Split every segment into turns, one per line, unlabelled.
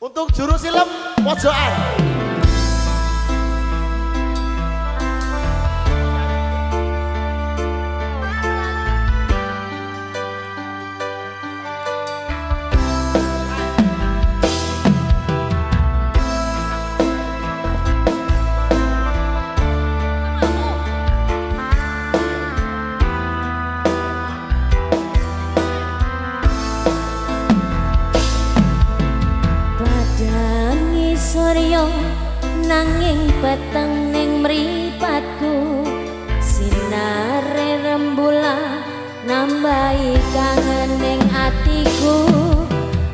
Untuk juru film pojokan.
Surya nanging peteng ning mripatku, sinare rembulan nambahi kangen ning atiku.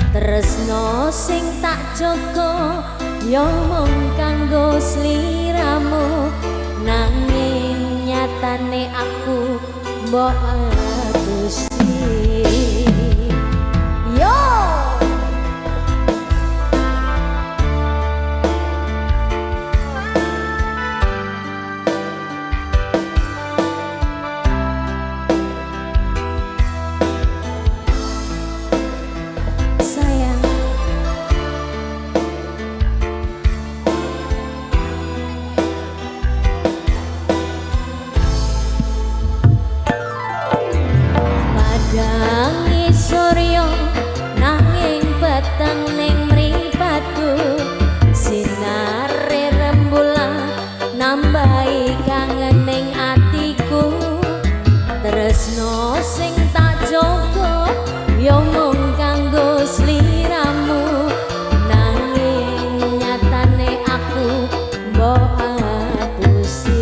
Tresno sing tak jaga ya mung kanggo sliramu, nanging nyatane aku mbok adusi. Yo Surya nanging peteng ning mripatku, sinare rembulan nambahi kangen ning atiku. Tresno sing tak jaga ya mung kanggo sliramu, nanging nyatane aku mbok adusi.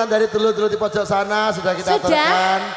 dari dulu-dulu di pojok sana sudah kita
Sudah?
aturkan.